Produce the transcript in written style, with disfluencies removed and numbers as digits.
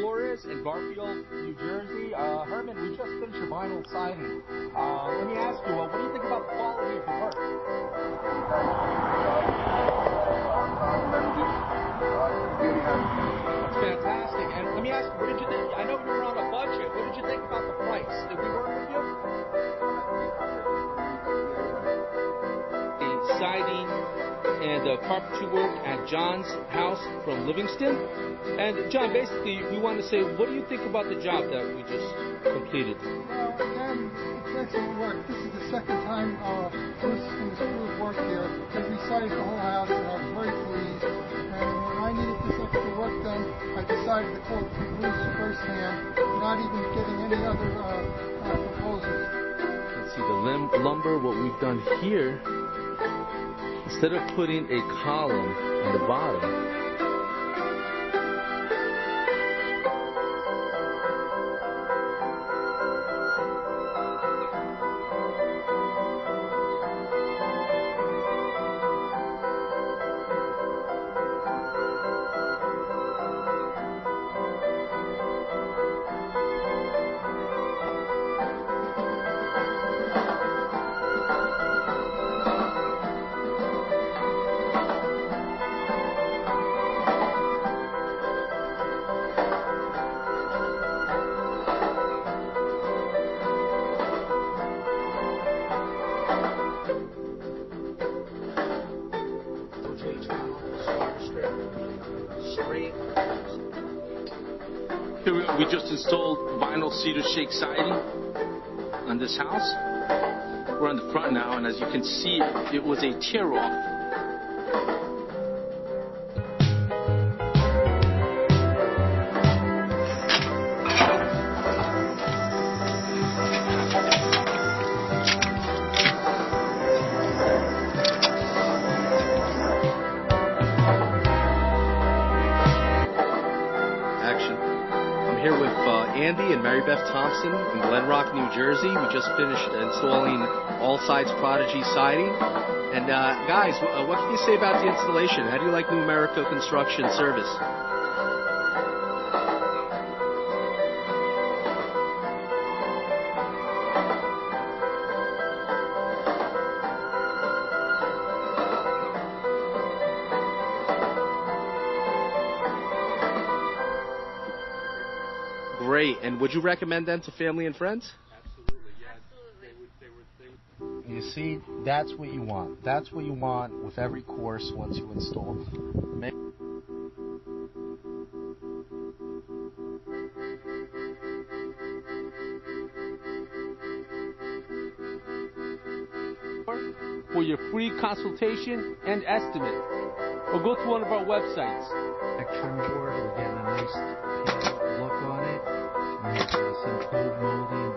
Flores in Garfield, New Jersey. Herman, we just finished your vinyl siding. Let me ask you, what do you think about the quality of the work? That's fantastic. And let me ask you, what did you think? I know you were on a budget. What did you think about the price? Did we work with you? The siding and carpentry work at John's house from Livingston. And John, basically, we want to say, what do you think about the job that we just completed? Well, again, it's excellent work. This is the second time Bruce and his crew have worked here. They resized the whole house, and I was very pleased. And when I needed this extra work done, I decided to call Bruce firsthand, not even getting any other proposals. Let's see the lumber, what we've done here. Instead of putting a column on the bottom, we just installed vinyl cedar shake siding on this house. We're on the front now, and as you can see, it was a tear-off. Andy and Mary Beth Thompson in Glen Rock, New Jersey. We just finished installing All Sides Prodigy siding. And guys, what can you say about the installation? How do you like New America Construction Service? Great. And would you recommend them to family and friends? Absolutely, yes. Absolutely. You see, that's what you want. That's what you want with every course once you install. For your free consultation and estimate, or go to one of our websites. Trim board, we're getting a nice look on it. We have some cold molding